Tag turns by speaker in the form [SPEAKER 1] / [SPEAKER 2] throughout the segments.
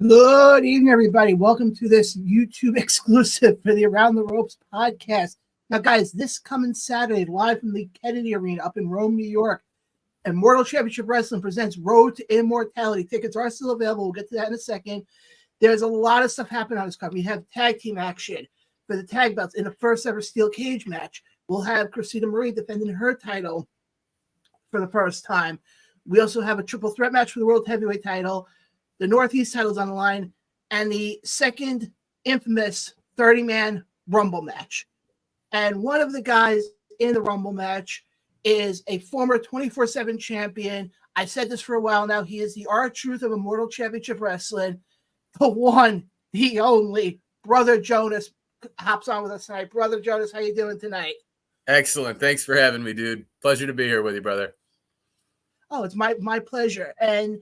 [SPEAKER 1] Good evening, everybody. Welcome to this YouTube exclusive for the Around the Ropes podcast. Now, guys, this coming Saturday, live from the Kennedy Arena up in Rome, New York, Immortal Championship Wrestling presents Road to Immortality. Tickets are still available. We'll get to that in a second. There's a lot of stuff happening on this card. We have tag team action for the tag belts in the first ever steel cage match. We'll have Christina Marie defending her title for the first time. We also have a triple threat match for the World Heavyweight title. The Northeast title's on the line, and the second infamous 30-man Rumble match. And one of the guys in the Rumble match is a former 24/7 champion. I said this for a while now. He is the R-Truth of Immortal Championship Wrestling. The one, the only, Brother Jonas hops on with us tonight. Brother Jonas, how you doing tonight?
[SPEAKER 2] Excellent. Thanks for having me, dude. Pleasure to be here with you, brother.
[SPEAKER 1] Oh, it's my pleasure. And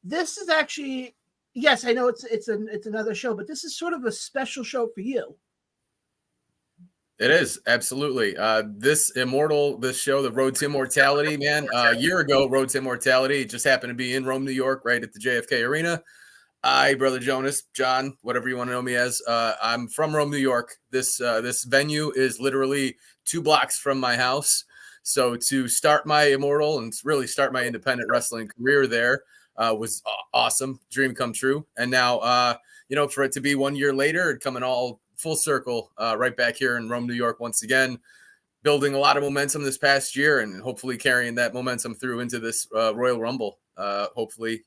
[SPEAKER 1] this is actually, yes, I know it's another show, but this is sort of a special show for you.
[SPEAKER 2] It is, absolutely. This show, the Road to Immortality, man, a year ago, Road to Immortality, it just happened to be in Rome, New York, right at the JFK Arena. Brother Jonas, John, whatever you want to know me as, I'm from Rome, New York. This venue is literally 2 blocks from my house. So to start my Immortal and really start my independent wrestling career there, was awesome, dream come true. And now, for it to be 1 year later, coming all full circle, right back here in Rome, New York, once again, building a lot of momentum this past year and hopefully carrying that momentum through into this Royal Rumble. Hopefully,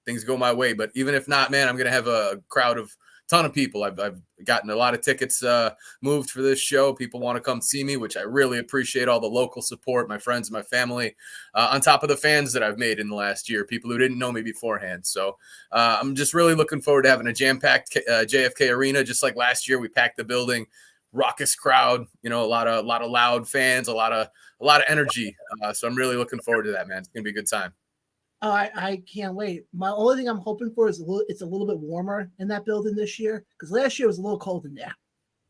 [SPEAKER 2] things go my way, but even if not, man, I'm going to have a crowd of ton of people. I've gotten a lot of tickets moved for this show. People want to come see me, which I really appreciate. All the local support, my friends, my family, on top of the fans that I've made in the last year, people who didn't know me beforehand. So I'm just really looking forward to having a jam-packed JFK Arena, just like last year. We packed the building, raucous crowd, a lot of loud fans, a lot of energy. So I'm really looking forward to that, man. It's gonna be a good time.
[SPEAKER 1] Oh, I can't wait. My only thing I'm hoping for is it's a little bit warmer in that building this year, because last year was a little cold in there.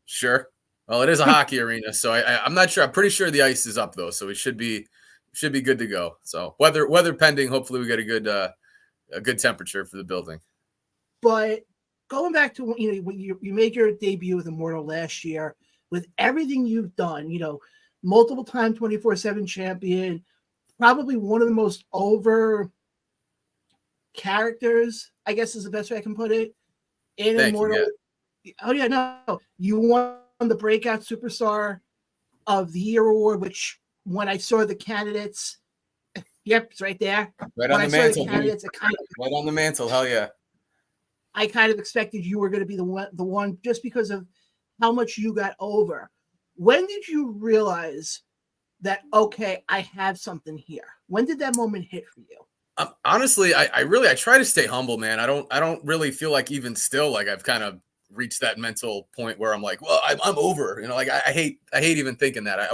[SPEAKER 2] Sure. Well, it is a hockey arena, so I'm not sure. I'm pretty sure the ice is up though, so we should be good to go. So weather pending, hopefully we get a good temperature for the building.
[SPEAKER 1] But going back to when you made your debut with Immortal last year, with everything you've done, multiple time 24/7 champion, probably one of the most over characters, I guess is the best way I can put it, in Immortal. Oh yeah, no, you won the Breakout Superstar of the Year award, which when I saw the candidates, yep, it's right there.
[SPEAKER 2] Right on the mantle. Right on the mantle. Hell yeah.
[SPEAKER 1] I kind of expected you were going to be the one just because of how much you got over. When did you realize that, okay, I have something here? When did that moment hit for you?
[SPEAKER 2] Honestly, I try to stay humble, man. I don't really feel like even still, like I've kind of reached that mental point where I'm like, well, I'm over, I hate even thinking that. I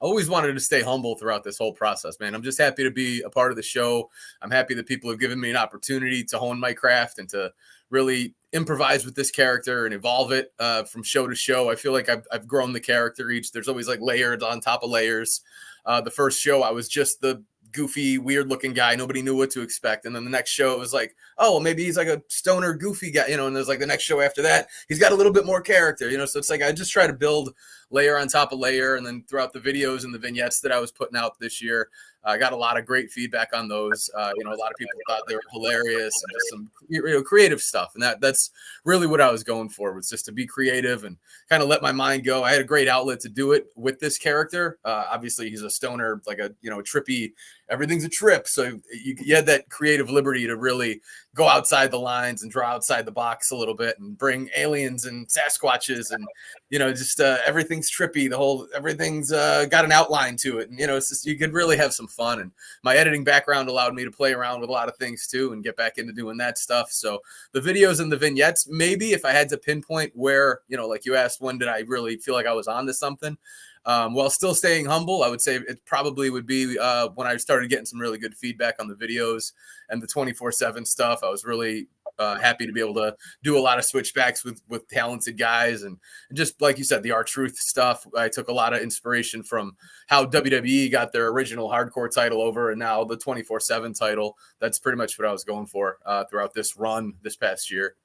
[SPEAKER 2] always wanted to stay humble throughout this whole process, man. I'm just happy to be a part of the show. I'm happy that people have given me an opportunity to hone my craft and to really improvise with this character and evolve it from show to show. I feel like I've grown the character there's always like layers on top of layers. The first show, I was just the goofy, weird looking guy. Nobody knew what to expect. And then the next show, it was like, oh, well, maybe he's like a stoner, goofy guy, and there's like the next show after that, he's got a little bit more character, so it's like I just try to build layer on top of layer. And then throughout the videos and the vignettes that I was putting out this year, I got a lot of great feedback on those. A lot of people thought they were hilarious and just some creative stuff. And that's really what I was going for, was just to be creative and kind of let my mind go. I had a great outlet to do it with this character. Obviously, he's a stoner, like a trippy. Everything's a trip. So you had that creative liberty to really go outside the lines and draw outside the box a little bit and bring aliens and Sasquatches and, just everything's trippy. Everything's got an outline to it. And, it's just, you could really have some fun. And my editing background allowed me to play around with a lot of things too and get back into doing that stuff. So the videos and the vignettes, maybe if I had to pinpoint where, like you asked, when did I really feel like I was onto something? While still staying humble, I would say it probably would be when I started getting some really good feedback on the videos and the 24/7 stuff. I was really happy to be able to do a lot of switchbacks with talented guys. And just like you said, the R-Truth stuff, I took a lot of inspiration from how WWE got their original hardcore title over and now the 24/7 title. That's pretty much what I was going for throughout this run this past year.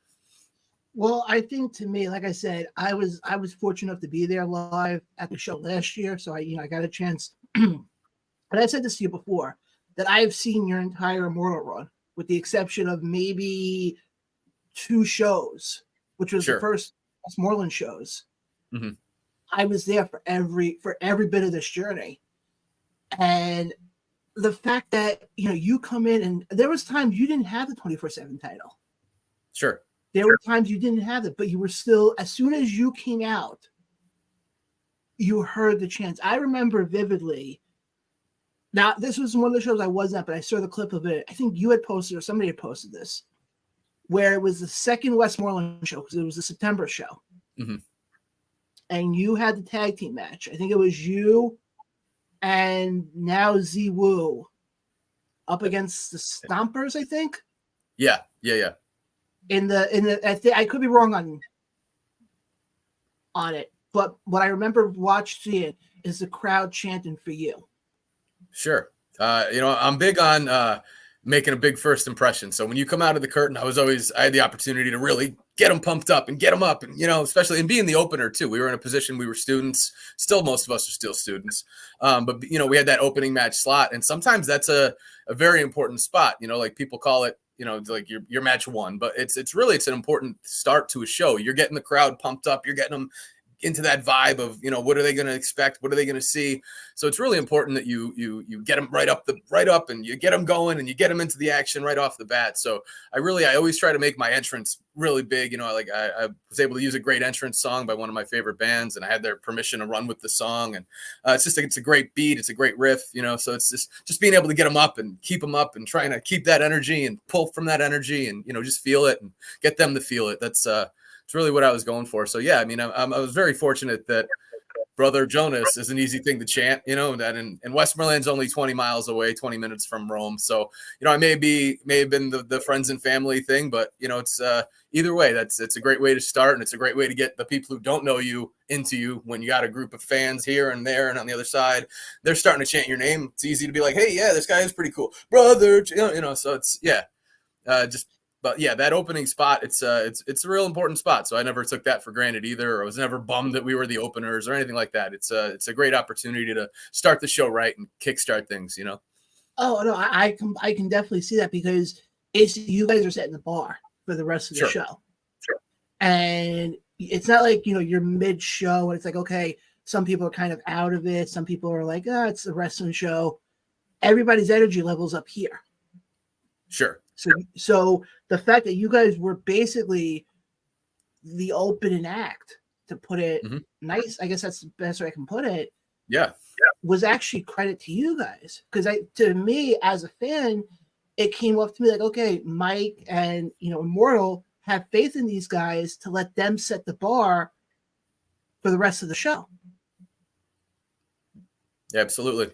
[SPEAKER 1] Well, I think to me, like I said, I was fortunate enough to be there live at the show last year, so I got a chance. And I said this to you before that I've seen your entire Immortal run, with the exception of maybe 2 shows, which was the first Westmoreland shows.
[SPEAKER 2] Mm-hmm.
[SPEAKER 1] I was there for every bit of this journey, and the fact that you come in and there was times you didn't have the 24/7 title.
[SPEAKER 2] Sure.
[SPEAKER 1] There were times you didn't have it, but you were still, as soon as you came out, you heard the chants. I remember vividly. Now, this was one of the shows I wasn't at, but I saw the clip of it. I think you had posted or somebody had posted this, where it was the second Westmoreland show because it was the September show.
[SPEAKER 2] Mm-hmm.
[SPEAKER 1] And you had the tag team match. I think it was you and now Z Woo up against the Stompers, I think.
[SPEAKER 2] Yeah.
[SPEAKER 1] I could be wrong on it, but what I remember seeing is the crowd chanting for you.
[SPEAKER 2] Sure. I'm big on making a big first impression. So when you come out of the curtain, I had the opportunity to really get them pumped up and get them up, and especially in being the opener too. We were in a position, we were students, still most of us are still students, but we had that opening match slot, and sometimes that's a very important spot. Like people call it, like your match 1, but it's an important start to a show. You're getting the crowd pumped up, you're getting them into that vibe of what are they going to expect, what are they going to see. So it's really important that you get them right up and you get them going and you get them into the action right off the bat. So I always try to make my entrance really big. I was able to use a great entrance song by one of my favorite bands, and I had their permission to run with the song, and it's a great beat, it's a great riff, so it's just being able to get them up and keep them up and trying to keep that energy and pull from that energy and just feel it and get them to feel it. That's it's really what I was going for. So yeah, I mean, I was very fortunate that Brother Jonas is an easy thing to chant, that and Westmoreland's only 20 miles away, 20 minutes from Rome. So, I may have been the friends and family thing, but it's either way, it's a great way to start. And it's a great way to get the people who don't know you into you. When you got a group of fans here and there, and on the other side, they're starting to chant your name. It's easy to be like, hey, yeah, this guy is pretty cool, brother, so it's, yeah, But yeah, that opening spot, it's a real important spot. So I never took that for granted either. I was never bummed that we were the openers or anything like that. It's a great opportunity to start the show right and kickstart things,
[SPEAKER 1] Oh no, I can definitely see that, because you guys are setting the bar for the rest of the show.
[SPEAKER 2] Sure.
[SPEAKER 1] And it's not like you're mid-show and it's like, okay, some people are kind of out of it. Some people are like, it's a wrestling show. Everybody's energy level's up here.
[SPEAKER 2] Sure.
[SPEAKER 1] So the fact that you guys were basically the opening act, to put it nice, I guess that's the best way I can put it.
[SPEAKER 2] Yeah.
[SPEAKER 1] Was actually credit to you guys, because to me as a fan, it came up to me like, okay, Mike and Immortal have faith in these guys to let them set the bar for the rest of the show.
[SPEAKER 2] Yeah, absolutely.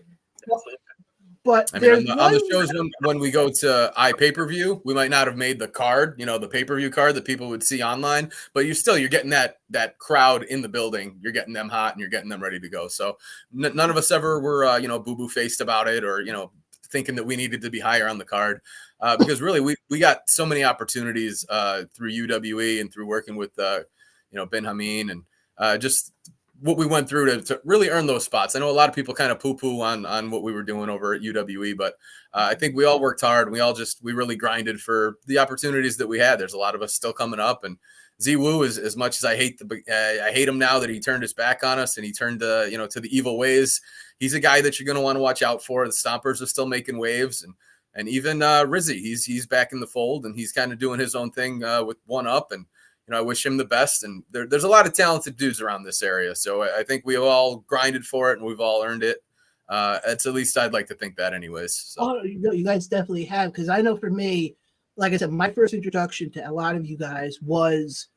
[SPEAKER 1] But
[SPEAKER 2] I mean, on the shows when we go to pay-per-view, we might not have made the card, the pay-per-view card that people would see online, but you're getting that crowd in the building. You're getting them hot and you're getting them ready to go. So none of us ever were, boo-boo faced about it or, thinking that we needed to be higher on the card, because really we got so many opportunities through UWE and through working with, Ben Hameen and just what we went through to really earn those spots. I know a lot of people kind of poo-poo on what we were doing over at UWE, but I think we all worked hard. We really grinded for the opportunities that we had. There's a lot of us still coming up, and Z Woo, is as much as I hate him now that he turned his back on us and he turned to the evil ways. He's a guy that you're going to want to watch out for. The Stompers are still making waves, and even Rizzy, he's back in the fold, and he's kind of doing his own thing with One Up, and I wish him the best. And there's a lot of talented dudes around this area. So I think we all grinded for it and we've all earned it. It's at least I'd like to think that anyways. So.
[SPEAKER 1] Oh, you guys definitely have. Because I know for me, like I said, my first introduction to a lot of you guys was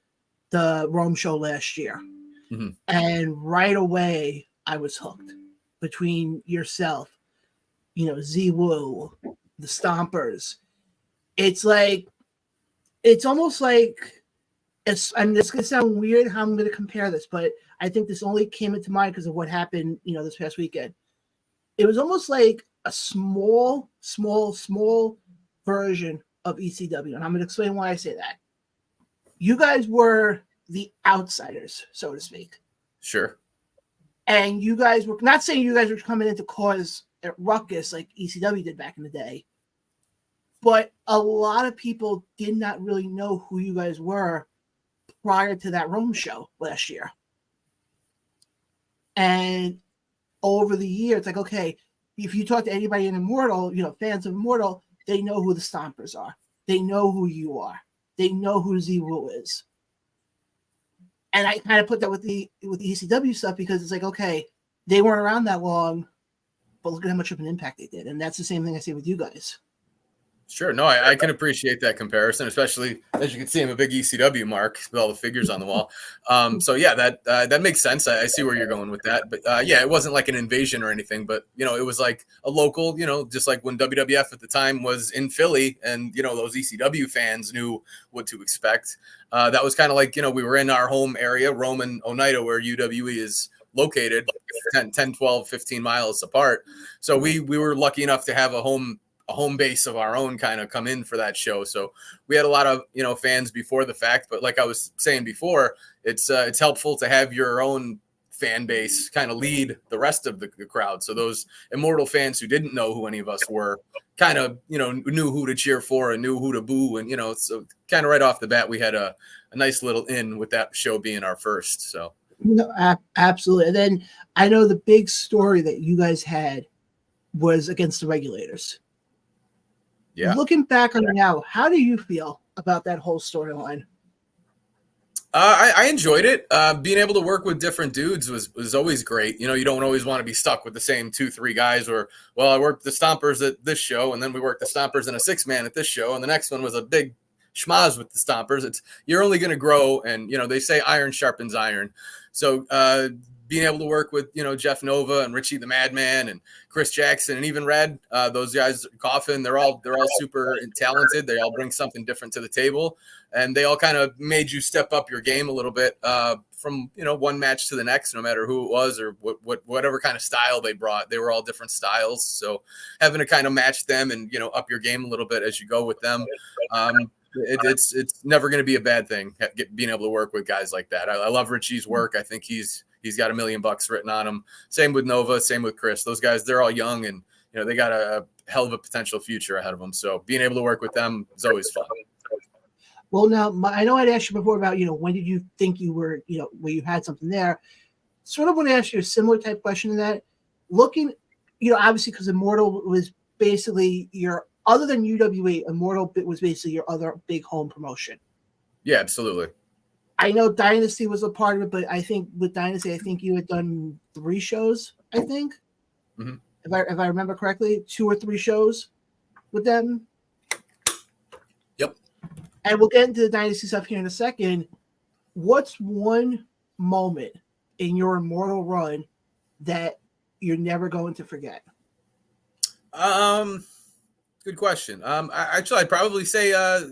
[SPEAKER 1] the Rome show last year.
[SPEAKER 2] Mm-hmm.
[SPEAKER 1] And right away, I was hooked. Between yourself, Z Woo, the Stompers. It's like, it's almost like and this could sound weird how I'm going to compare this, but I think this only came into mind because of what happened, this past weekend. It was almost like a small version of ECW, and I'm going to explain why I say that. You guys were the outsiders, so to speak.
[SPEAKER 2] Sure.
[SPEAKER 1] And you guys were not saying you guys were coming in to cause a ruckus like ECW did back in the day, but a lot of people did not really know who you guys were prior to that Rome show last year. And over the years, it's like, okay, if you talk to anybody in Immortal, fans of Immortal, they know who the Stompers are. They know who you are. They know who Z-Wu is. And I kind of put that with the ECW stuff because it's like, okay, they weren't around that long, but look at how much of an impact they did. And that's the same thing I say with you guys.
[SPEAKER 2] Sure. No, I can appreciate that comparison, especially as you can see, I'm a big ECW mark with all the figures on the wall. So yeah, that makes sense. I see where you're going with that. But yeah, it wasn't like an invasion or anything, but it was like a local, just like when WWF at the time was in Philly and, those ECW fans knew what to expect. That was kind of like, we were in our home area, Rome and Oneida, where UWE is located 10, 12, 15 miles apart. So we were lucky enough to have a home base of our own kind of come in for that show. So we had a lot of, fans before the fact, but like I was saying before, it's helpful to have your own fan base kind of lead the rest of the crowd. So those Immortal fans who didn't know who any of us were kind of, knew who to cheer for and knew who to boo. And, so kind of right off the bat, we had a nice little in with that show being our first. So.
[SPEAKER 1] Absolutely. And then I know the big story that you guys had was against the Regulators. Yeah. Looking back on it now, how do you feel about that whole storyline?
[SPEAKER 2] I enjoyed it. Being able to work with different dudes was always great. You don't always want to be stuck with the same 2-3 guys or, well, I worked the Stompers at this show and then we worked the Stompers in a 6-man at this show. And the next one was a big schmaz with the Stompers. You're only going to grow. And, they say iron sharpens iron. So, being able to work with, Jeff Nova and Richie the Madman and Chris Jackson and even Red, those guys, Coffin, they're all super talented. They all bring something different to the table, and they all kind of made you step up your game a little bit from one match to the next, no matter who it was or whatever kind of style they brought. They were all different styles, so having to kind of match them and up your game a little bit as you go with them. It's never going to be a bad thing being able to work with guys like that. I love Richie's work. I think he's got $1 million written on him. Same with Nova, same with Chris. Those guys, they're all young and they got a hell of a potential future ahead of them. So being able to work with them is always fun.
[SPEAKER 1] Well, now I know I'd asked you before about when did you think you were where you had something there. Sort of want to ask you a similar type question to that. Looking, obviously because Immortal was basically other than UWA, Immortal was basically your other big home promotion.
[SPEAKER 2] Yeah, absolutely.
[SPEAKER 1] I know Dynasty was a part of it, but I think with Dynasty, you had done 3 shows, I think. Mm-hmm. If I remember correctly, 2 or 3 shows with them.
[SPEAKER 2] Yep.
[SPEAKER 1] And we'll get into the Dynasty stuff here in a second. What's one moment in your Immortal run that you're never going to forget?
[SPEAKER 2] Good question. I'd probably say that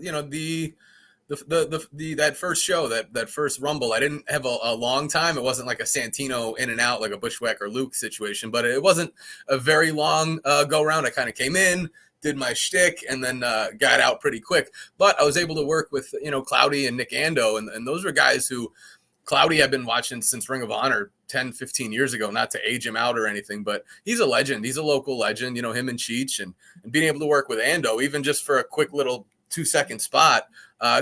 [SPEAKER 2] first show, that first Rumble, I didn't have a long time. It wasn't like a Santino in and out like a Bushwhacker Luke situation, but it wasn't a very long go around. I kind of came in, did my shtick, and then got out pretty quick. But I was able to work with Cloudy and Nick Ando, and those were guys who Cloudy I've been watching since Ring of Honor 10, 15 years ago, not to age him out or anything, but he's a legend. He's a local legend, him and Cheech, and being able to work with Ando, even just for a quick little 2-second spot.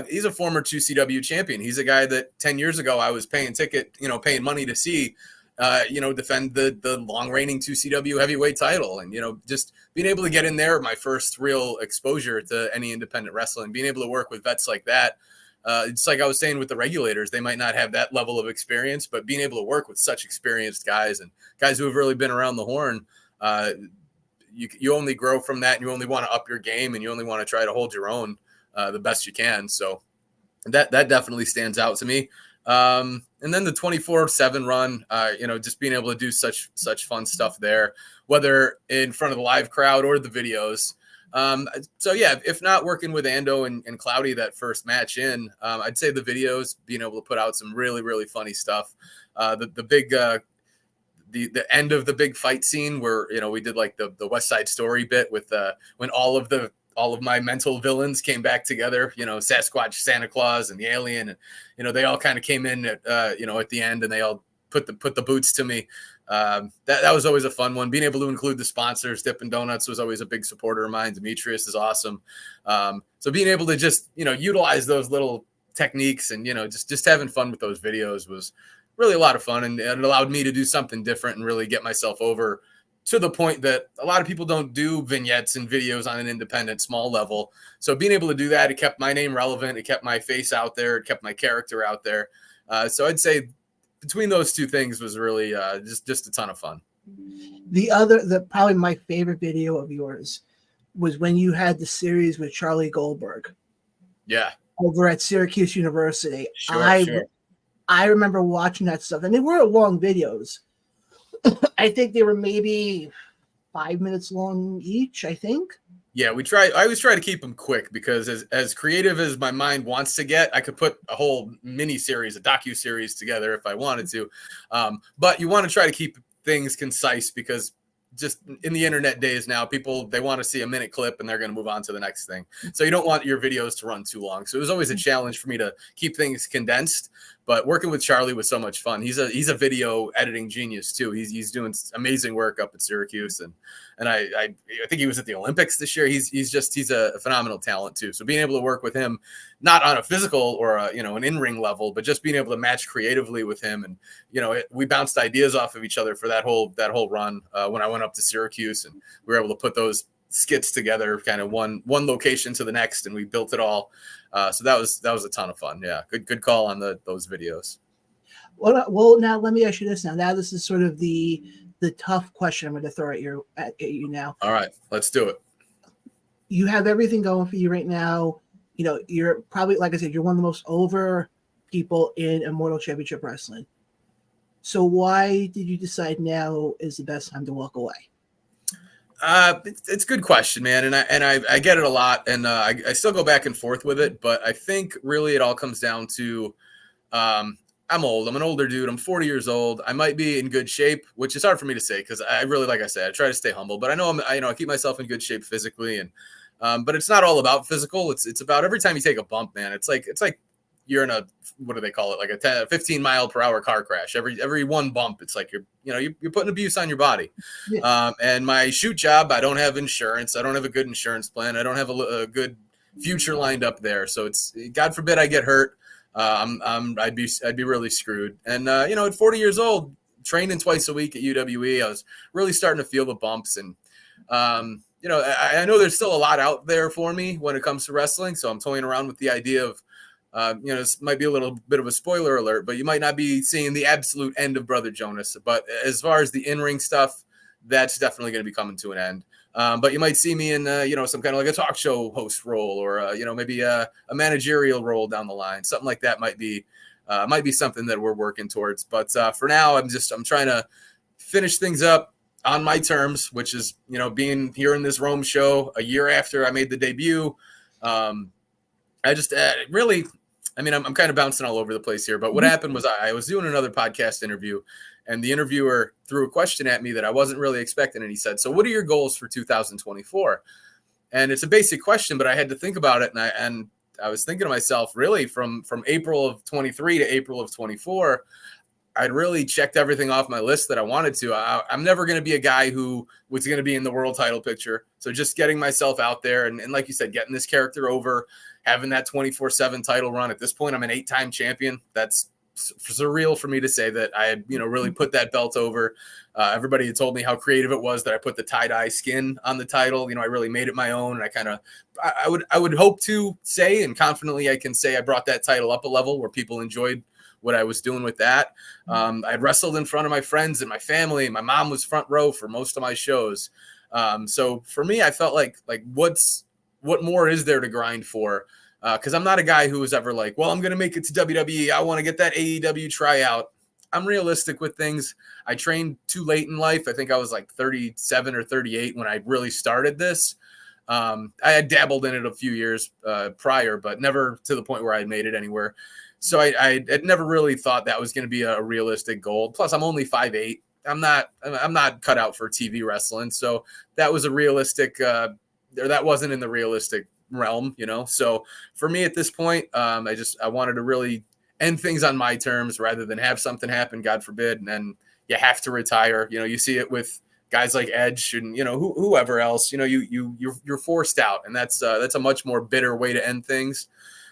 [SPEAKER 2] He's a former 2CW champion. He's a guy that 10 years ago I was paying paying money to see, defend the long reigning 2CW heavyweight title. And, just being able to get in there, my first real exposure to any independent wrestling, being able to work with vets like that. It's like I was saying with the Regulators, they might not have that level of experience, but being able to work with such experienced guys and guys who have really been around the horn, you only grow from that, and you only want to up your game, and you only want to try to hold your own the best you can. So that definitely stands out to me. And then the 24/7 run, just being able to do such fun stuff there, whether in front of the live crowd or the videos. So yeah, if not working with Ando and Cloudy that first match in, I'd say the videos, being able to put out some really, really funny stuff. The big, the end of the big fight scene where, we did like the West Side Story bit with, when all of my mental villains came back together, Sasquatch, Santa Claus, and the alien, and, they all kind of came in at, at the end, and they all put the boots to me. That was always a fun one. Being able to include the sponsors, Dippin' Donuts was always a big supporter of mine. Demetrius is awesome. So being able to just, utilize those little techniques and, just having fun with those videos was really a lot of fun. And it allowed me to do something different and really get myself over to the point that a lot of people don't do vignettes and videos on an independent small level. So being able to do that, it kept my name relevant. It kept my face out there. It kept my character out there. So I'd say between those two things was really just a ton of fun.
[SPEAKER 1] Probably my favorite video of yours was when you had the series with Charlie Goldberg.
[SPEAKER 2] Yeah.
[SPEAKER 1] Over at Syracuse University.
[SPEAKER 2] Sure.
[SPEAKER 1] I remember watching that stuff, and they weren't long videos. I think they were maybe 5 minutes long each, I think.
[SPEAKER 2] Yeah, I always try to keep them quick because as creative as my mind wants to get, I could put a whole mini series, a docu-series together if I wanted to. But you want to try to keep things concise because just in the internet days now, people, they want to see a minute clip and they're going to move on to the next thing. So you don't want your videos to run too long. So it was always a challenge for me to keep things condensed. But working with Charlie was so much fun. He's a video editing genius too. He's doing amazing work up at Syracuse, and I think he was at the Olympics this year. He's a phenomenal talent too. So being able to work with him, not on a physical or an in-ring level, but just being able to match creatively with him, and we bounced ideas off of each other for that whole run when I went up to Syracuse, and we were able to put those skits together, kind of one location to the next, and we built it all. So that was a ton of fun. Yeah, good call on those videos.
[SPEAKER 1] Well, now let me ask you this. Now this is sort of the tough question I'm going to throw at you now.
[SPEAKER 2] All right, let's do it.
[SPEAKER 1] You have everything going for you right now. You're probably, like I said, you're one of the most over people in Immortal Championship Wrestling. So why did you decide now is the best time to walk away?
[SPEAKER 2] It's a good question, man, and I get it a lot, and I still go back and forth with it, but I think really it all comes down to I'm old. I'm an older dude. I'm 40 years old. I might be in good shape, which is hard for me to say because I really, like I said, I try to stay humble, but I know I keep myself in good shape physically, and but it's not all about physical. It's about every time you take a bump, man. It's like you're in a, what do they call it? Like a 15 mile per hour car crash. Every one bump, it's like you're putting abuse on your body. Yeah. And my shoot job, I don't have insurance. I don't have a good insurance plan. I don't have a good future lined up there. So it's, God forbid I get hurt. I'd be really screwed. And at 40 years old, training twice a week at UWE, I was really starting to feel the bumps. And I know there's still a lot out there for me when it comes to wrestling. So I'm toying around with the idea of, this might be a little bit of a spoiler alert, but you might not be seeing the absolute end of Brother Jonas. But as far as the in-ring stuff, that's definitely going to be coming to an end. But you might see me in, some kind of like a talk show host role, or maybe a managerial role down the line. Something like that might be something that we're working towards. But for now, I'm trying to finish things up on my terms, which is being here in this Rome show a year after I made the debut. I just really. I mean, I'm kind of bouncing all over the place here, but what happened was I was doing another podcast interview, and the interviewer threw a question at me that I wasn't really expecting. And he said, "So what are your goals for 2024?" And it's a basic question, but I had to think about it. And I was thinking to myself, really from April of 23 to April of 24, I'd really checked everything off my list that I wanted to. I'm never going to be a guy who was going to be in the world title picture. So just getting myself out there and like you said, getting this character over, having that 24/7 title run. At this point, I'm an 8-time champion. That's surreal for me to say that I had, really put that belt over. Everybody had told me how creative it was that I put the tie-dye skin on the title. I really made it my own. And I would hope to say, and confidently I can say, I brought that title up a level where people enjoyed what I was doing with that. I'd wrestled in front of my friends and my family. My mom was front row for most of my shows. So for me, I felt like what more is there to grind for? Because I'm not a guy who was ever like, well, I'm going to make it to WWE. I want to get that AEW tryout. I'm realistic with things. I trained too late in life. I think I was like 37 or 38 when I really started this. I had dabbled in it a few years prior, but never to the point where I made it anywhere. So I had never really thought that was going to be a realistic goal. Plus, I'm only 5'8". I'm not cut out for TV wrestling. So that was a realistic, or that wasn't in the realistic realm, So for me at this point, I wanted to really end things on my terms rather than have something happen, God forbid, and then you have to retire. You see it with guys like Edge and whoever else. You're forced out, and that's a much more bitter way to end things.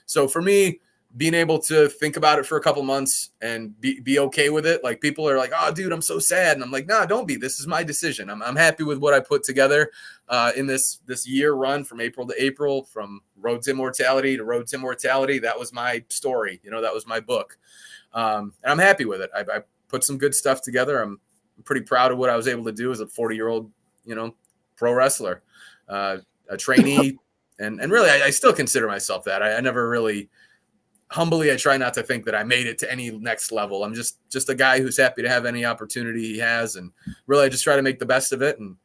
[SPEAKER 2] So for me, being able to think about it for a couple months and be okay with it. Like, people are like, "Oh, dude, I'm so sad," and I'm like, "Nah, don't be. This is my decision. I'm happy with what I put together in this year run from April to April, from Road to Immortality to Road to Immortality. That was my story. That was my book, and I'm happy with it. I put some good stuff together. I'm pretty proud of what I was able to do as a 40-year-old, pro wrestler, a trainee, and really, I still consider myself that. I never really. Humbly, I try not to think that I made it to any next level. I'm just a guy who's happy to have any opportunity he has, and really I just try to make the best of it. And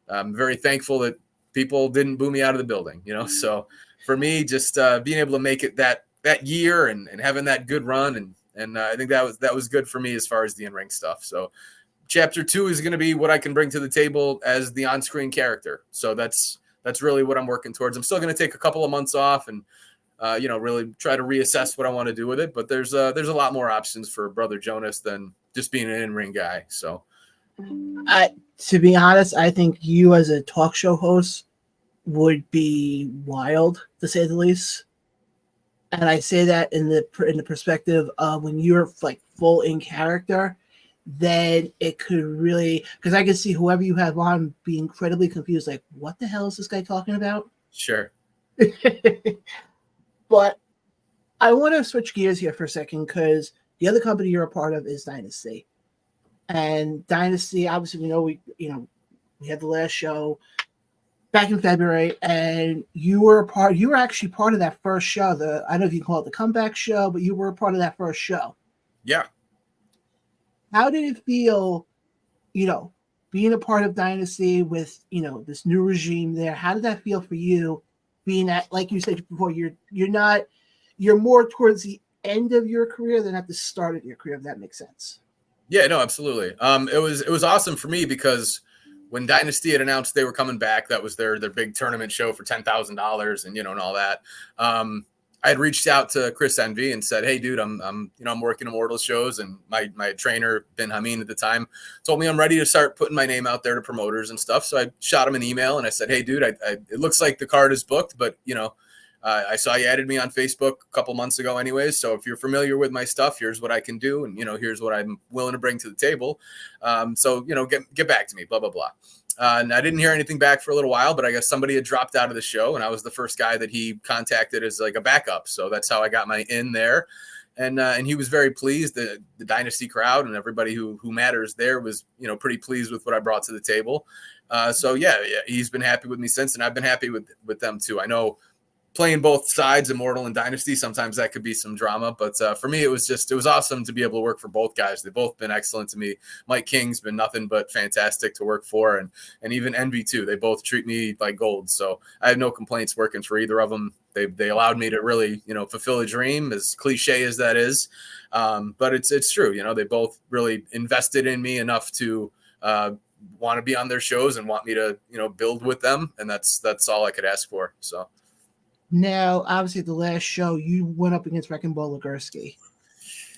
[SPEAKER 2] I'm very thankful that people didn't boo me out of the building, So for me, just being able to make it that year and having that good run, and I think that was good for me as far as the in-ring stuff. So chapter 2 is going to be what I can bring to the table as the on-screen character. So that's really what I'm working towards. I'm still going to take a couple of months off and really try to reassess what I want to do with it. But there's a lot more options for Brother Jonas than just being an in-ring guy. So,
[SPEAKER 1] to be honest, I think you as a talk show host would be wild, to say the least. And I say that in the perspective of when you're like full in character, then it could really, because I can see whoever you have on be incredibly confused, like, what the hell is this guy talking about?
[SPEAKER 2] Sure.
[SPEAKER 1] But I want to switch gears here for a second, because the other company you're a part of is Dynasty. And Dynasty, obviously, we had the last show back in February, and you were actually part of that first show. I don't know if you call it the comeback show, but you were a part of that first show.
[SPEAKER 2] Yeah.
[SPEAKER 1] How did it feel, being a part of Dynasty with, this new regime there? How did that feel for you? Being at, like you said before, you're more towards the end of your career than at the start of your career, if that makes sense.
[SPEAKER 2] Yeah, no, absolutely. It was awesome for me because when Dynasty had announced they were coming back, that was their big tournament show for $10,000 and and all that. I had reached out to Chris Envy and said, "Hey, dude, I'm working Immortal shows," and my trainer Ben Hameen at the time told me I'm ready to start putting my name out there to promoters and stuff. So I shot him an email and I said, "Hey, dude, it looks like the card is booked, but I saw you added me on Facebook a couple months ago, anyways. So if you're familiar with my stuff, here's what I can do, and here's what I'm willing to bring to the table. So get back to me, blah blah blah." And I didn't hear anything back for a little while, but I guess somebody had dropped out of the show, and I was the first guy that he contacted as like a backup. So that's how I got my in there. And he was very pleased. The Dynasty crowd and everybody who matters there was pretty pleased with what I brought to the table. So yeah, he's been happy with me since, and I've been happy with them too. I know playing both sides, Immortal and Dynasty, sometimes that could be some drama, but for me, it was awesome to be able to work for both guys. They've both been excellent to me. Mike King's been nothing but fantastic to work for, and even Envy too. They both treat me like gold, so I have no complaints working for either of them. They allowed me to really fulfill a dream, as cliche as that is, but it's true. They both really invested in me enough to want to be on their shows and want me to build with them, and that's all I could ask for. So.
[SPEAKER 1] Now, obviously, the last show you went up against Wrecking Ball Legursky.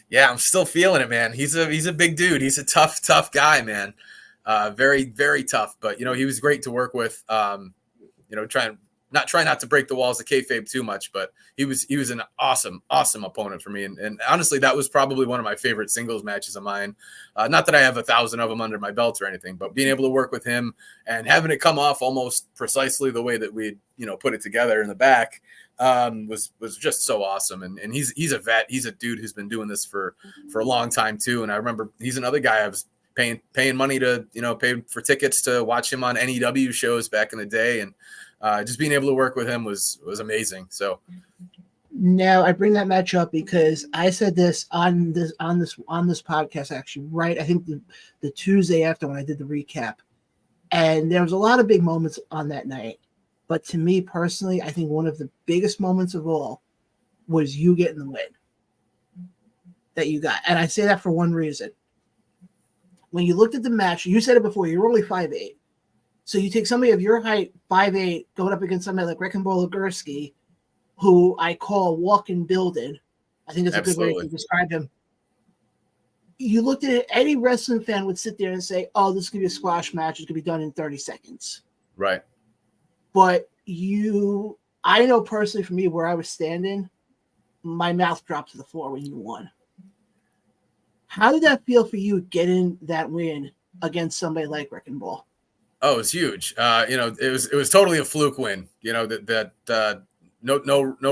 [SPEAKER 1] Yeah,
[SPEAKER 2] I'm still feeling it, man. He's a big dude. He's a tough guy, man. Very, very tough. But he was great to work with. Try not to break the walls of kayfabe too much, but he was an awesome opponent for me. And honestly, that was probably one of my favorite singles matches of mine. Not that I have 1,000 of them under my belt or anything, but being able to work with him and having it come off almost precisely the way that we'd put it together in the back was just so awesome. And he's a vet. He's a dude who's been doing this for a long time too. And I remember he's another guy I was paying money to pay for tickets to watch him on NEW shows back in the day, and just being able to work with him was amazing. So
[SPEAKER 1] now I bring that match up because I said this on this podcast, actually, right? I think the Tuesday after when I did the recap, and there was a lot of big moments on that night. But to me personally, I think one of the biggest moments of all was you getting the win that you got. And I say that for one reason. When you looked at the match, you said it before, you're only 5'8". So you take somebody of your height, 5'8", going up against somebody like Wrecking Ball Gursky, who I call a walking building. I think that's a good way to describe him. You looked at it, any wrestling fan would sit there and say, oh, this is going to be a squash match. It's going to be done in 30 seconds.
[SPEAKER 2] Right.
[SPEAKER 1] But I know personally for me where I was standing, my mouth dropped to the floor when you won. How did that feel for you getting that win against somebody like Wrecking Ball?
[SPEAKER 2] Oh, it was huge. It was totally a fluke win. No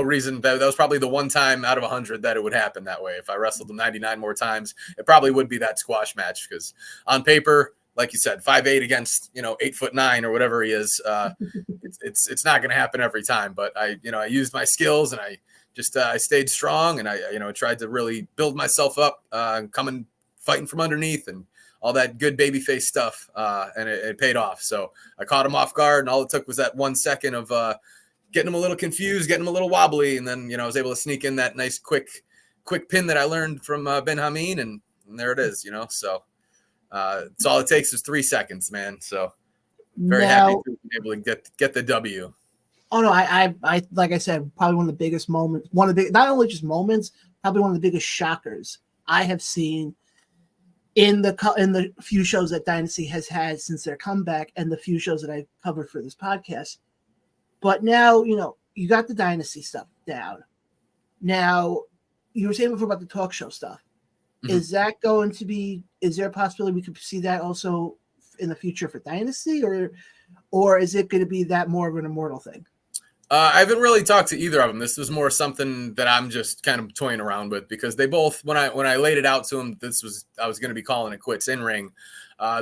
[SPEAKER 2] reason. That was probably the one time out of 100 that it would happen that way. If I wrestled him 99 more times, it probably would be that squash match, because on paper, like you said, 5'8" against 8'9" or whatever he is, it's not going to happen every time. But I used my skills, and I stayed strong, and I tried to really build myself up, coming fighting from underneath and all that good babyface stuff, and it paid off. So I caught him off guard, and all it took was that 1 second of getting him a little confused, getting him a little wobbly, and then I was able to sneak in that nice quick pin that I learned from Ben Hameen, and there it is. So it's all it takes is 3 seconds, man. So very happy to be able to get the W.
[SPEAKER 1] Oh no, I like I said, probably one of the biggest moments, not only just moments, probably one of the biggest shockers I have seen in the few shows that Dynasty has had since their comeback, and the few shows that I've covered for this podcast. But now, you got the Dynasty stuff down. Now, you were saying before about the talk show stuff. Mm-hmm. Is there a possibility we could see that also in the future for Dynasty, or is it going to be that more of an Immortal thing?
[SPEAKER 2] I haven't really talked to either of them. This was more something that I'm just kind of toying around with, because they both, when I laid it out to them, I was going to be calling it quits in ring.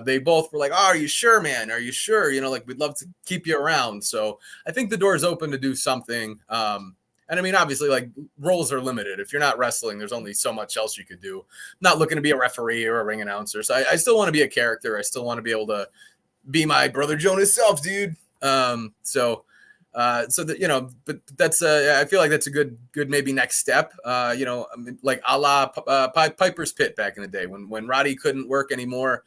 [SPEAKER 2] They both were like, "Oh, are you sure, man? Are you sure? We'd love to keep you around." So I think the door is open to do something. And I mean, obviously, like, roles are limited. If you're not wrestling, there's only so much else you could do. I'm not looking to be a referee or a ring announcer. So I still want to be a character. I still want to be able to be my Brother Jonas self, dude. But that's I feel like that's a good maybe next step. Like a la Piper's Pit back in the day, when Roddy couldn't work anymore,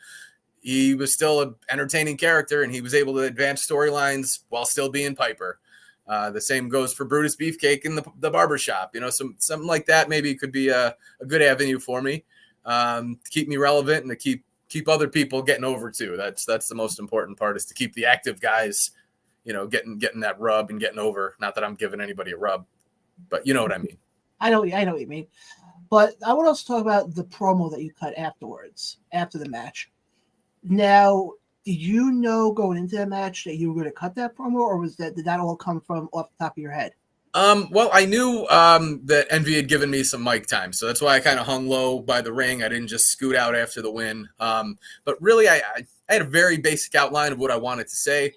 [SPEAKER 2] he was still an entertaining character, and he was able to advance storylines while still being Piper. The same goes for Brutus Beefcake in the barbershop. Something like that maybe could be a good avenue for me, to keep me relevant and to keep other people getting over too. That's the most important part, is to keep the active guys, getting that rub and getting over. Not that I'm giving anybody a rub, but you know what I mean.
[SPEAKER 1] I know what you mean. But I want to also talk about the promo that you cut afterwards, after the match. Now, did you know going into the match that you were going to cut that promo, or did that all come from off the top of your head?
[SPEAKER 2] Well, I knew that Envy had given me some mic time, so that's why I kind of hung low by the ring. I didn't just scoot out after the win. But really, I had a very basic outline of what I wanted to say.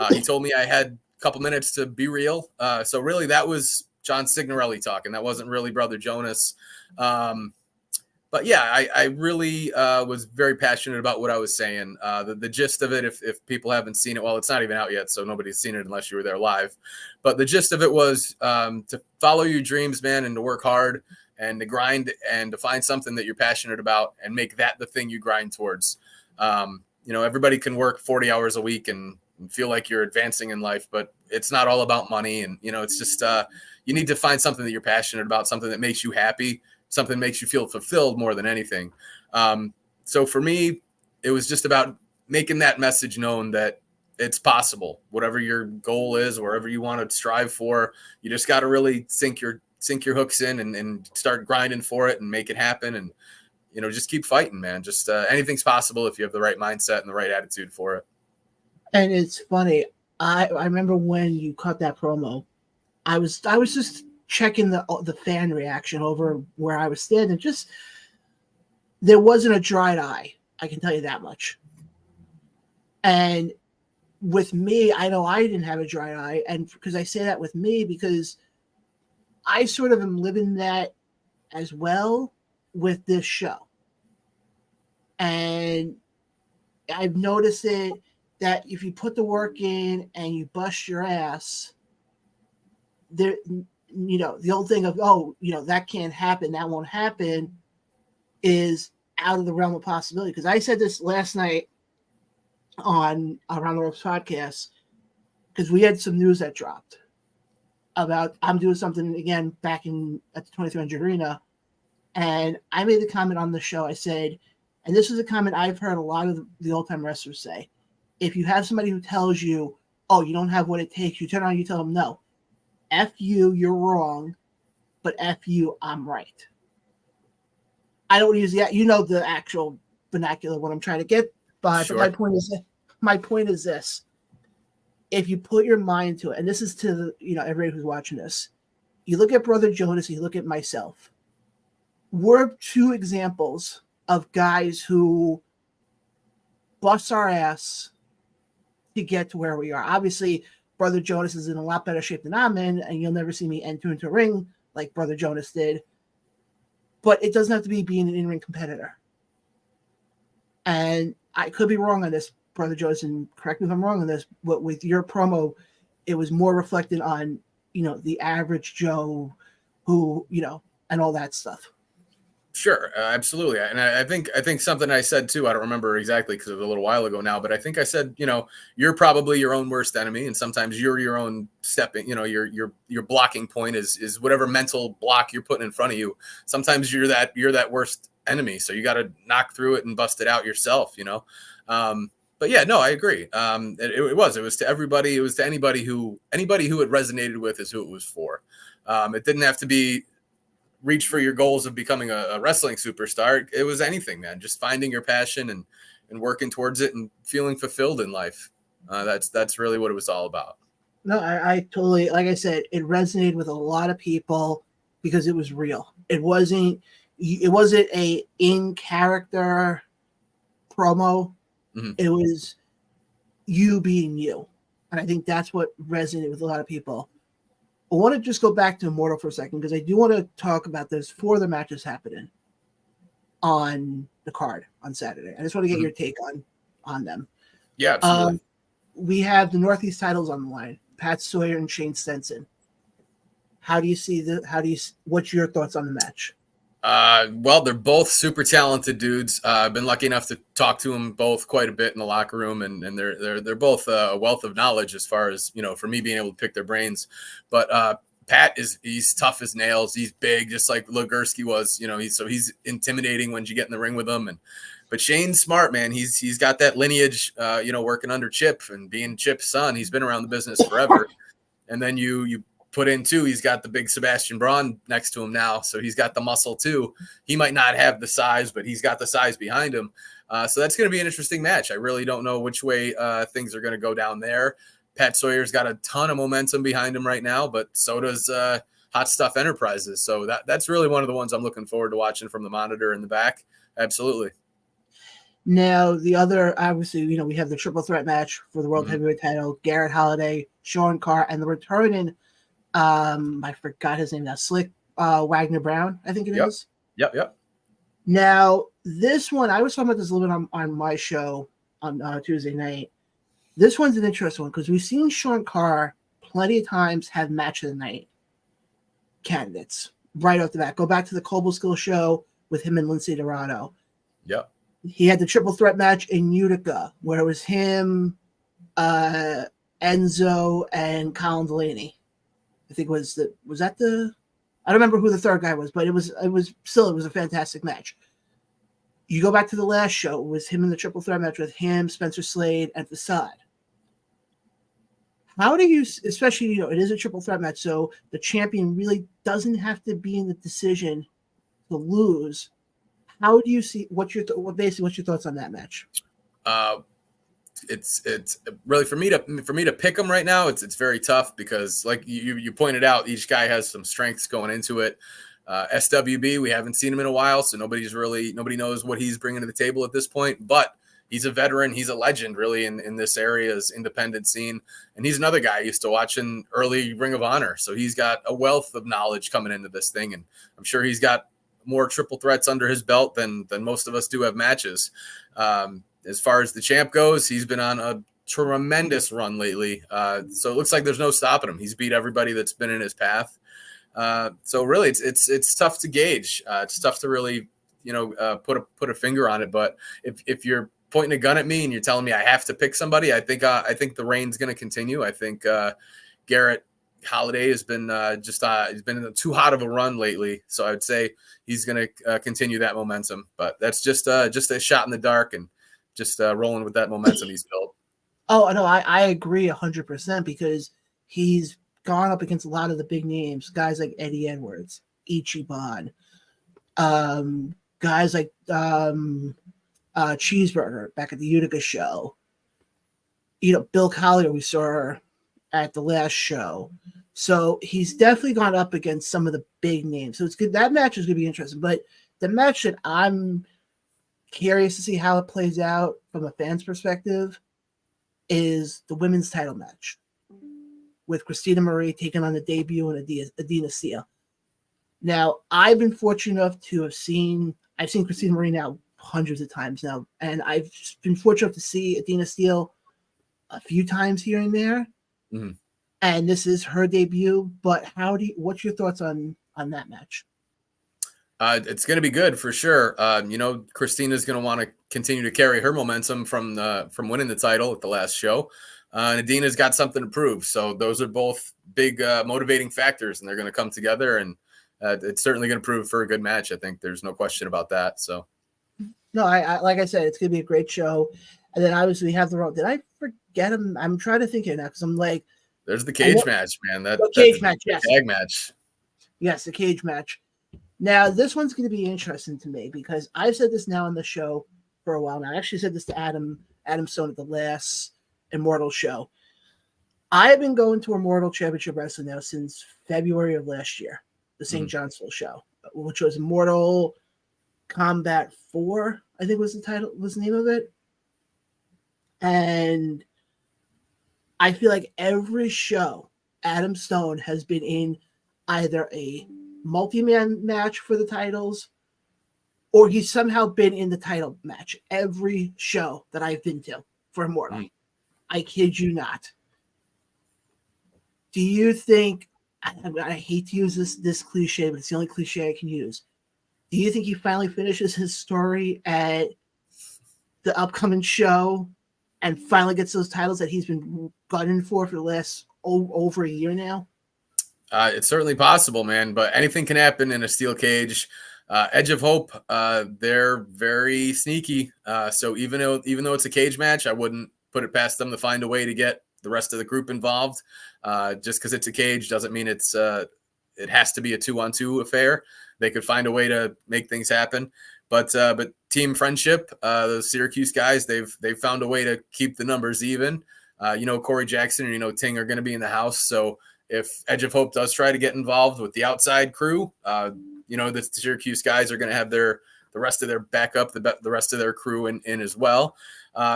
[SPEAKER 2] He told me I had a couple minutes to be real. So really, that was John Signorelli talking. That wasn't really Brother Jonas. But yeah, I really was very passionate about what I was saying. The gist of it, if people haven't seen it, well, it's not even out yet, so nobody's seen it unless you were there live. But the gist of it was to follow your dreams, man, and to work hard and to grind and to find something that you're passionate about and make that the thing you grind towards. Everybody can work 40 hours a week and feel like you're advancing in life, but it's not all about money. And, it's just you need to find something that you're passionate about, something that makes you happy, something that makes you feel fulfilled more than anything. So for me, it was just about making that message known that it's possible. Whatever your goal is, wherever you want to strive for, you just got to really sink your hooks in and start grinding for it and make it happen. And, just keep fighting, man. Just anything's possible if you have the right mindset and the right attitude for it.
[SPEAKER 1] And it's funny. I remember when you cut that promo, I was just checking the fan reaction over where I was standing. Just, there wasn't a dried eye. I can tell you that much. And with me, I know I didn't have a dry eye. And because I say that with me, because I sort of am living that as well with this show. And I've noticed it that if you put the work in and you bust your ass, there, the old thing of, that can't happen, that won't happen, is out of the realm of possibility. Because I said this last night on Around the Ropes podcast, because we had some news that dropped about I'm doing something again back at the 2300 Arena, and I made the comment on the show. I said, and this is a comment I've heard a lot of the old-time wrestlers say, if you have somebody who tells you, oh, you don't have what it takes, you turn around and you tell them, no, F you, you're wrong, but F you, I'm right. I don't use the actual vernacular, what I'm trying to get by,
[SPEAKER 2] Sure.
[SPEAKER 1] but my point is this. If you put your mind to it, and this is to everybody who's watching this, you look at Brother Jonas, you look at myself. We're two examples of guys who bust our ass to get to where we are. Obviously, Brother Jonas is in a lot better shape than I'm in, and you'll never see me enter into a ring like Brother Jonas did. But it doesn't have to be being an in-ring competitor. And I could be wrong on this, Brother Jonas, and correct me if I'm wrong on this, but with your promo, it was more reflected on, the average Joe who, and all that stuff.
[SPEAKER 2] Sure, absolutely. And I think something I said too, I don't remember exactly because it was a little while ago now, but I think I said, you're probably your own worst enemy, and sometimes you're your own stepping, your blocking point is whatever mental block you're putting in front of you. Sometimes you're that worst enemy, so you got to knock through it and bust it out yourself, But yeah, no, I agree. It was to everybody. It was to anybody who it resonated with is who it was for. It didn't have to be reach for your goals of becoming a wrestling superstar. It was anything, man. Just finding your passion and working towards it and feeling fulfilled in life. That's really what it was all about.
[SPEAKER 1] No, I totally, like I said, it resonated with a lot of people because it was real. It wasn't a in character promo. Mm-hmm. It was you being you. And I think that's what resonated with a lot of people. I want to just go back to Immortal for a second because I do want to talk about there's 4 other matches happening on the card on Saturday. I just want to get your take on them.
[SPEAKER 2] Yeah, absolutely.
[SPEAKER 1] We have the Northeast titles on the line, Pat Sawyer and Shane Stenson. What's your thoughts on the match?
[SPEAKER 2] Well, they're both super talented dudes. I've been lucky enough to talk to them both quite a bit in the locker room, and they're both a wealth of knowledge as far as, for me being able to pick their brains. But Pat he's tough as nails. He's big, just like Legursky was, he's intimidating when you get in the ring with him. But Shane's smart, man. He's got that lineage, working under Chip and being Chip's son. He's been around the business forever. And then you put in too, he's got the big Sebastian Braun next to him now, so he's got the muscle too. He might not have the size, but he's got the size behind him. So that's going to be an interesting match. I really don't know which way things are going to go down there. Pat Sawyer's got a ton of momentum behind him right now, but so does Hot Stuff Enterprises. So that's really one of the ones I'm looking forward to watching from the monitor in the back. Absolutely.
[SPEAKER 1] Now, the other, obviously, we have the triple threat match for the World Heavyweight title, Garrett Holiday, Sean Carr, and the returning, I forgot his name now, Slick Wagner Brown, I think it is.
[SPEAKER 2] Yep.
[SPEAKER 1] Now, this one, I was talking about this a little bit on my show on Tuesday night. This one's an interesting one because we've seen Sean Carr plenty of times have match of the night candidates right off the bat. Go back to the Coble Skill show with him and Lindsay Dorado.
[SPEAKER 2] Yep.
[SPEAKER 1] He had the triple threat match in Utica where it was him, Enzo, and Colin Delaney. I think was that the I don't remember who the third guy was, but it was a fantastic match. You go back to the last show, it was him in the triple threat match with him, Spencer Slade, and Facade. How do you, especially, it is a triple threat match, so the champion really doesn't have to be in the decision to lose. How do you see what's your thoughts on that match?
[SPEAKER 2] It's really for me to pick them right now. It's very tough because, like you pointed out, each guy has some strengths going into it. SWB, we haven't seen him in a while, so nobody knows what he's bringing to the table at this point. But he's a veteran, he's a legend, really in this area's independent scene, and he's another guy I used to watch in early Ring of Honor. So he's got a wealth of knowledge coming into this thing, and I'm sure he's got more triple threats under his belt than most of us do have matches. As far as the champ goes, he's been on tremendous run lately. So it looks like there's no stopping him. He's beat everybody that's been in his path. So really, it's tough to gauge. It's tough to really, put a finger on it. But if you're pointing a gun at me and you're telling me I have to pick somebody, I think the reign's going to continue. I think Garrett Holiday has been he's been in too hot of a run lately. So I would say he's going to continue that momentum. But that's just a shot in the dark and just rolling with that momentum he's built.
[SPEAKER 1] Oh no, I agree 100% because he's gone up against a lot of the big names, guys like Eddie Edwards, Ichiban, guys like Cheeseburger back at the Utica show. Bill Collier we saw at the last show. So he's definitely gone up against some of the big names. So it's good. That match is going to be interesting. But the match that I'm curious to see how it plays out from a fan's perspective is the women's title match with Christina Marie taking on the debut and Adina Steele. Now, I've been fortunate enough to have seen Christina Marie now hundreds of times now, and I've been fortunate enough to see Adina Steele a few times here and there.
[SPEAKER 2] Mm-hmm.
[SPEAKER 1] And this is her debut, but what's your thoughts on that match?
[SPEAKER 2] It's going to be good for sure. Christina's going to want to continue to carry her momentum from winning the title at the last show. And Adina's got something to prove. So those are both big motivating factors, and they're going to come together. And it's certainly going to prove for a good match. I think there's no question about that. So,
[SPEAKER 1] no, I like I said, it's going to be a great show. And then obviously we have did I forget him? I'm trying to think here now because I'm like,
[SPEAKER 2] there's the cage match, man.
[SPEAKER 1] The cage match, yes.
[SPEAKER 2] Tag match.
[SPEAKER 1] Yes, the cage match. Now, this one's going to be interesting to me because I've said this now on the show for a while now. I actually said this to Adam Stone at the last Immortal show. I've been going to Immortal Championship Wrestling now since February of last year, the St. Johnsville show, which was Immortal Combat 4, I think was the name of it. And I feel like every show Adam Stone has been in either a multi-man match for the titles or he's somehow been in the title match every show that I've been to for Immortal. I kid you not. Do you think, I hate to use this cliche, but it's the only cliche I can use. Do you think he finally finishes his story at the upcoming show and finally gets those titles that he's been gunning for the last over a year now?
[SPEAKER 2] It's certainly possible, man, but anything can happen in a steel cage. Edge of Hope, they're very sneaky. So even though it's a cage match, I wouldn't put it past them to find a way to get the rest of the group involved. Just because it's a cage doesn't mean it has to be a 2-on-2 affair. They could find a way to make things happen. But Team Friendship, the Syracuse guys, they've found a way to keep the numbers even. Corey Jackson and Ting are going to be in the house. So if Edge of Hope does try to get involved with the outside crew, the Syracuse guys are going to have the rest of their backup, the rest of their crew in as well.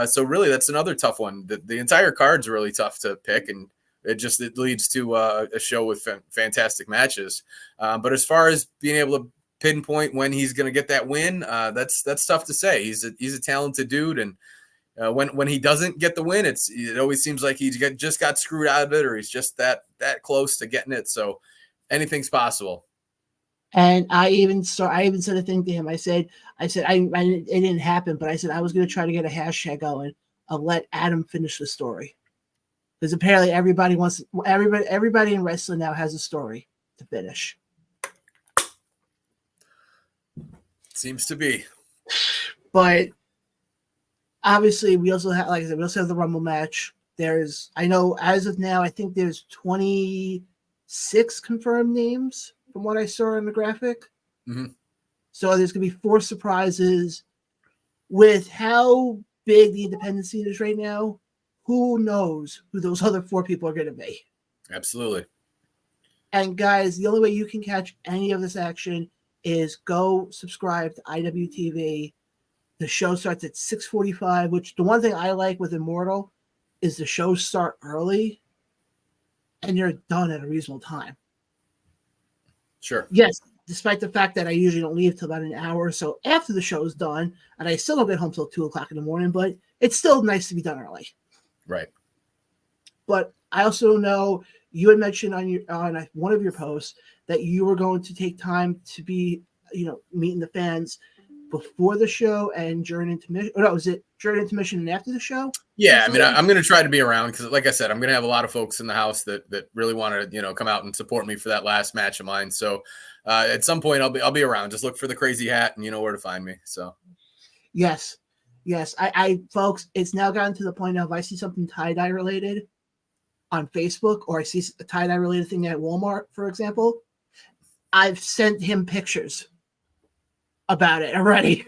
[SPEAKER 2] So really, that's another tough one. The entire card's really tough to pick, and it leads to a show with fantastic matches. But as far as being able to pinpoint when he's going to get that win, that's tough to say. He's a talented dude, and when he doesn't get the win, it always seems like he just got screwed out of it, or he's just that close to getting it. So anything's possible.
[SPEAKER 1] And I even said a thing to him. I said it didn't happen, but I said I was going to try to get a hashtag going of let Adam finish the story, because apparently everybody in wrestling now has a story to finish.
[SPEAKER 2] Seems to be.
[SPEAKER 1] But obviously, we also have, like I said, the Rumble match. I know as of now, I think there's 26 confirmed names from what I saw in the graphic.
[SPEAKER 2] Mm-hmm.
[SPEAKER 1] So there's going to be 4 surprises. With how big the independent scene is right now, who knows who those other 4 people are going to be?
[SPEAKER 2] Absolutely.
[SPEAKER 1] And guys, the only way you can catch any of this action is go subscribe to IWTV. The show starts at 6:45, which the one thing I like with Immortal is the shows start early and they're done at a reasonable time.
[SPEAKER 2] Sure.
[SPEAKER 1] Yes, despite the fact that I usually don't leave till about an hour or so after the show is done, and I still don't get home till 2 o'clock in the morning, but it's still nice to be done early.
[SPEAKER 2] Right.
[SPEAKER 1] But I also know you had mentioned on one of your posts that you were going to take time to be, meeting the fans before the show and during intermission. Or no, was it during intermission and after the show?
[SPEAKER 2] Yeah, I mean, I'm going to try to be around because, like I said, I'm going to have a lot of folks in the house that really want to, come out and support me for that last match of mine. So at some point, I'll be around. Just look for the crazy hat, and you know where to find me. So
[SPEAKER 1] Yes. I folks, it's now gotten to the point of if I see something tie-dye related on Facebook, or I see a tie-dye related thing at Walmart, for example, I've sent him pictures about it already.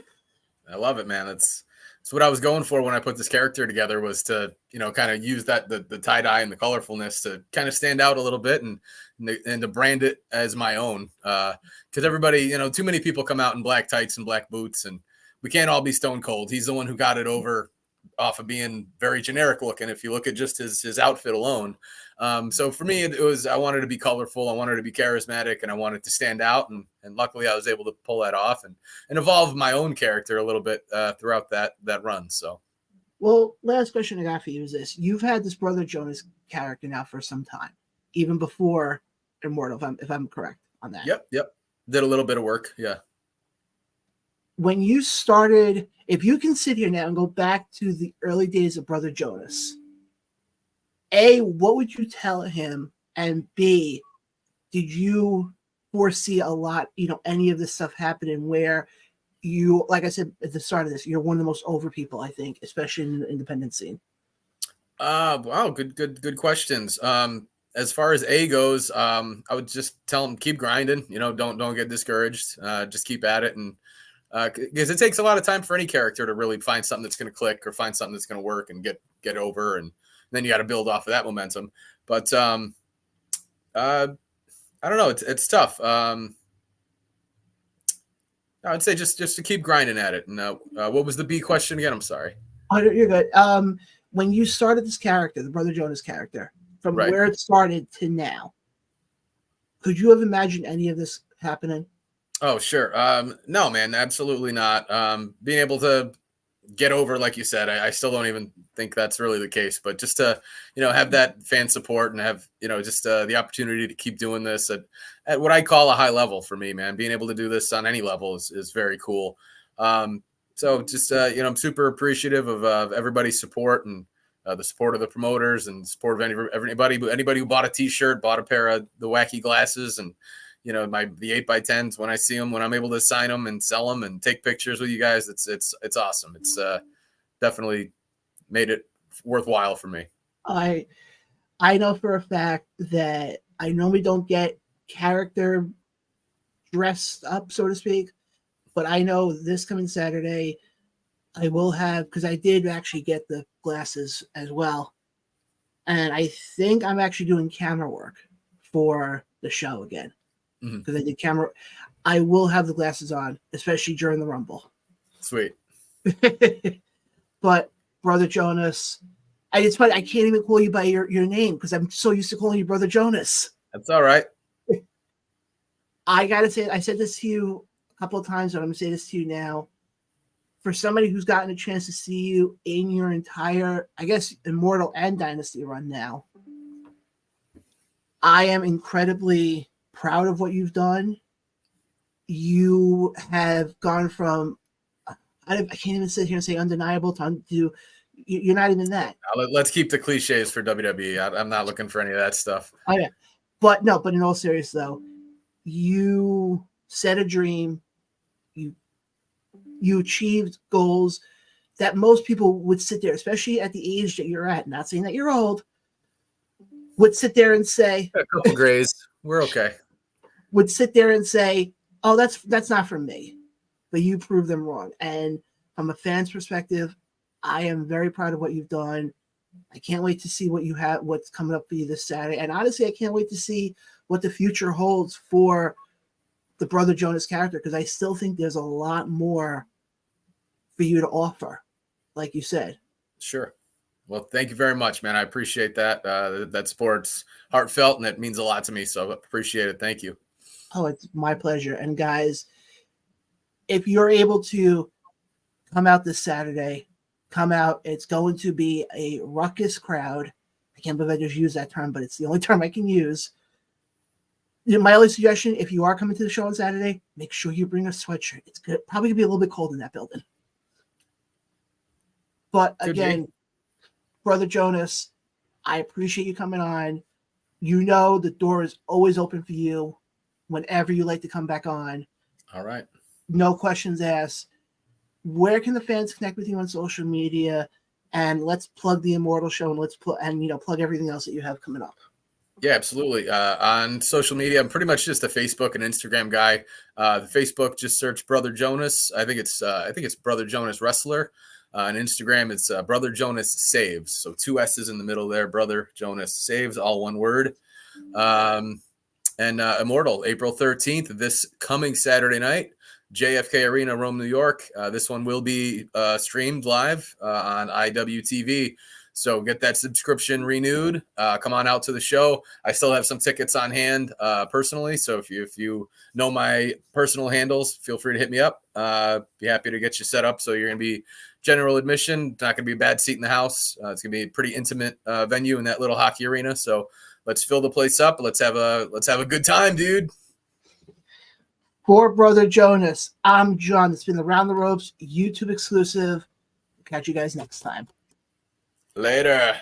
[SPEAKER 2] I love it, man. That's what I was going for when I put this character together, was to, kind of use that the tie-dye and the colorfulness to kind of stand out a little bit and to brand it as my own. Because everybody, too many people come out in black tights and black boots, and we can't all be Stone Cold. He's the one who got it over off of being very generic looking, if you look at just his outfit alone. So for me, it was, I wanted to be colorful, I wanted to be charismatic, and I wanted to stand out. And luckily I was able to pull that off and evolve my own character a little bit throughout that run. So,
[SPEAKER 1] well, last question I got for you is this. You've had this Brother Jonas character now for some time, even before Immortal, if I'm correct on that.
[SPEAKER 2] Yep. Did a little bit of work. Yeah.
[SPEAKER 1] When you started, if you can sit here now and go back to the early days of Brother Jonas, A, what would you tell him? And B, did you foresee a lot, any of this stuff happening where you, like I said at the start of this, you're one of the most over people, I think, especially in the independent scene?
[SPEAKER 2] Wow. Good questions. As far as A goes, I would just tell him, keep grinding, don't get discouraged. Just keep at it. And, because it takes a lot of time for any character to really find something that's going to click or find something that's going to work and get over, and then you got to build off of that momentum. But I don't know, it's tough. I would say just to keep grinding at it. And what was the B question again? I'm sorry.
[SPEAKER 1] Oh, you're good. When you started this character, the Brother Jonas character, from
[SPEAKER 2] Right.
[SPEAKER 1] where it started to now, could you have imagined any of this happening?
[SPEAKER 2] Oh, sure. No, man, absolutely not. Being able to get over, like you said, I still don't even think that's really the case, but just to, have that fan support and have, just the opportunity to keep doing this at what I call a high level for me, man. Being able to do this on any level is very cool. So just, I'm super appreciative of everybody's support, and the support of the promoters, and support of anybody who bought a t-shirt, bought a pair of the wacky glasses, and the 8x10s, when I see them, when I'm able to sign them and sell them and take pictures with you guys, it's awesome. It's definitely made it worthwhile for me.
[SPEAKER 1] I know for a fact that I normally don't get character dressed up, so to speak, but I know this coming Saturday I will have, because I did actually get the glasses as well, and I think I'm actually doing camera work for the show again. Because I did camera, I will have the glasses on, especially during the Rumble.
[SPEAKER 2] Sweet.
[SPEAKER 1] But Brother Jonas, it's funny, I can't even call you by your name because I'm so used to calling you Brother Jonas.
[SPEAKER 2] That's all right.
[SPEAKER 1] I gotta say, I said this to you a couple of times, but I'm gonna say this to you now. For somebody who's gotten a chance to see you in your entire, I guess, Immortal and Dynasty run now, I am incredibly proud of what you've done. You have gone from, I can't even sit here and say undeniable to you're not even that.
[SPEAKER 2] Let's keep the cliches for WWE. I'm not looking for any of that stuff.
[SPEAKER 1] Oh, yeah. But in all seriousness though, you set a dream, you achieved goals that most people would sit there, especially at the age that you're at, not saying that you're old, would sit there and say,
[SPEAKER 2] a couple grays, we're okay.
[SPEAKER 1] Would sit there and say, oh, that's not for me. But you proved them wrong. And from a fan's perspective, I am very proud of what you've done. I can't wait to see what's coming up for you this Saturday. And honestly, I can't wait to see what the future holds for the Brother Jonas character, because I still think there's a lot more for you to offer, like you said.
[SPEAKER 2] Sure. Well, thank you very much, man. I appreciate that. That support's heartfelt, and it means a lot to me. So I appreciate it. Thank you.
[SPEAKER 1] Oh, it's my pleasure. And guys, if you're able to come out this Saturday, Come out. It's going to be a ruckus crowd. I can't believe I just used that term, but it's the only term I can use. My only suggestion, if you are coming to the show on Saturday, make sure you bring a sweatshirt. It's good. Probably going to be a little bit cold in that building. But again, Brother Jonas, I appreciate you coming on. You know the door is always open for you whenever you like to come back on.
[SPEAKER 2] All right.
[SPEAKER 1] No questions asked. Where can the fans connect with you on social media? And let's plug the Immortal Show, and let's plug everything else that you have coming up.
[SPEAKER 2] Yeah, absolutely. On social media, I'm pretty much just a Facebook and Instagram guy. The Facebook, just search Brother Jonas. I think it's Brother Jonas Wrestler. On Instagram, it's Brother Jonas Saves. So 2 S's in the middle there. Brother Jonas Saves, all one word. And Immortal, April 13th, this coming Saturday night. JFK Arena, Rome, New York. This one will be streamed live on IWTV. So get that subscription renewed. Come on out to the show. I still have some tickets on hand personally. So if you know my personal handles, feel free to hit me up. Be happy to get you set up. So you're going to be general admission. Not going to be a bad seat in the house. It's going to be a pretty intimate venue in that little hockey arena. So let's fill the place up. Let's have a good time, dude.
[SPEAKER 1] For Brother Jonas, I'm John. It's been the Round the Ropes YouTube exclusive. Catch you guys next time.
[SPEAKER 2] Later.